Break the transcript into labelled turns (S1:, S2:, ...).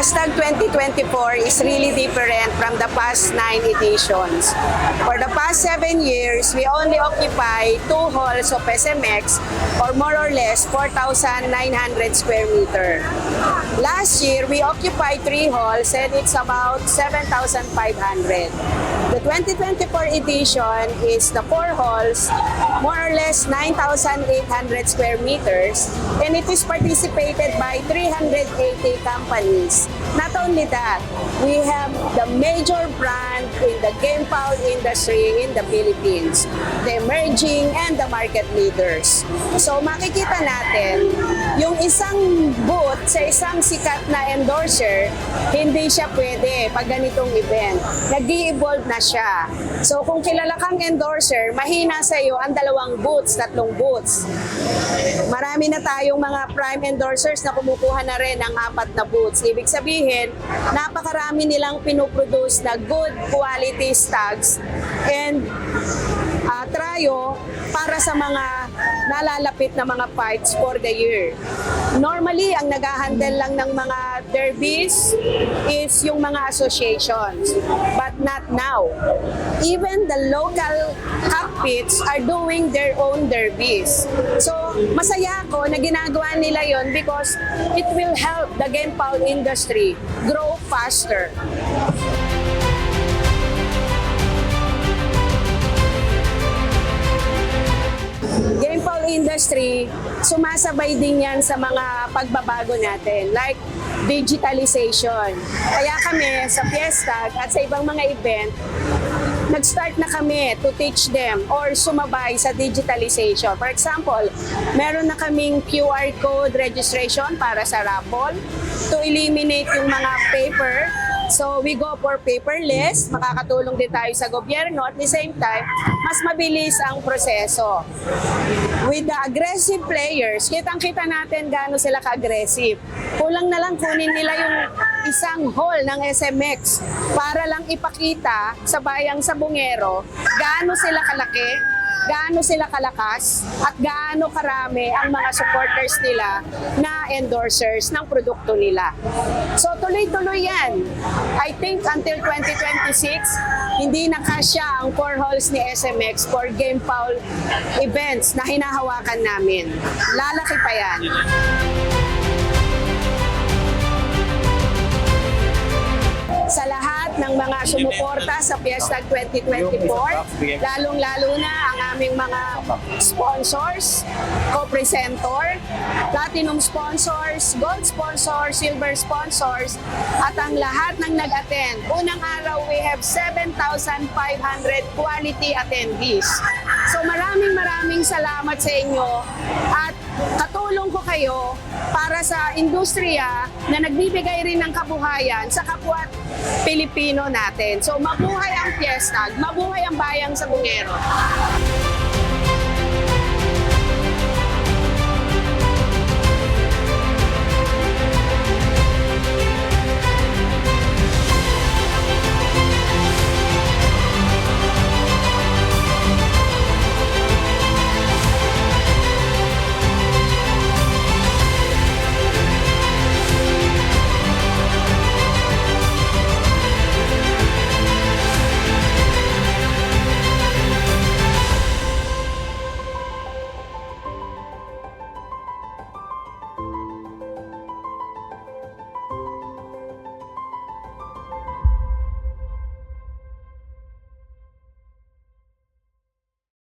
S1: Fiestag 2024 is really different from the past 9 editions. For the past 7 years, we only occupy 2 halls of SMX or more or less 4,900 square meter. Last year, we occupied 3 halls and it's about 7,500. The 2024 edition is the 4 halls, more or less 9,800 square meters, and it is participated by 380 companies. Not only that, we have the major brand in the game PAL industry in the Philippines, the emerging and the market leaders. So makikita natin, yung isang booth sa isang sikat na endorser, hindi siya pwede pag ganitong event. Nag-i-evolve na siya. So kung kilala kang endorser, mahina sa iyo ang 2 booths, 3 booths. Marami na tayong mga prime endorsers na kumukuha na rin ng 4 na booths. Ibig sabihin, napakarami nilang pinoproduce na good quality stags and trayo para sa mga nalalapit na mga fights for the year. Normally, ang nag-handle lang ng mga derbies is yung mga associations, but not now. Even the local cockpits are doing their own derbies. So, masaya ako na ginagawa nila yon because it will help the game PAL industry grow faster. Game PAL industry, sumasabay din yan sa mga pagbabago natin, like digitalization. Kaya kami sa Fiestag at sa ibang mga event, nag-start na kami to teach them or sumabay sa digitalization. For example, meron na kaming QR code registration para sa raffle to eliminate yung mga paper. So we go for paperless, makakatulong din tayo sa gobyerno at the same time, mas mabilis ang proseso. With the aggressive players, kitang-kita natin gaano sila ka-aggressive. Kulang na lang kunin nila yung isang hall ng SMX para lang ipakita sa bayang Sabongero gaano sila kalaki, gaano sila kalakas, at gaano karami ang mga supporters nila na endorsers ng produkto nila. So tuloy-tuloy yan. I think until 2026, hindi na kasya ang 4 halls ni SMX for game PAL events na hinahawakan namin. Lalaki pa yan. Sa lahat ng mga sumuporta sa Fiestag 2024, lalong-lalo na ang aming mga sponsors, co-presentor, platinum sponsors, gold sponsors, silver sponsors, at ang lahat ng nag-attend. Unang araw, we have 7,500 quality attendees. So maraming salamat sa inyo at katulong ko kayo para sa industriya na nagbibigay rin ng kabuhayan sa kapwa Pilipino natin. So mabuhay ang Fiestag, mabuhay ang bayang Sabongero.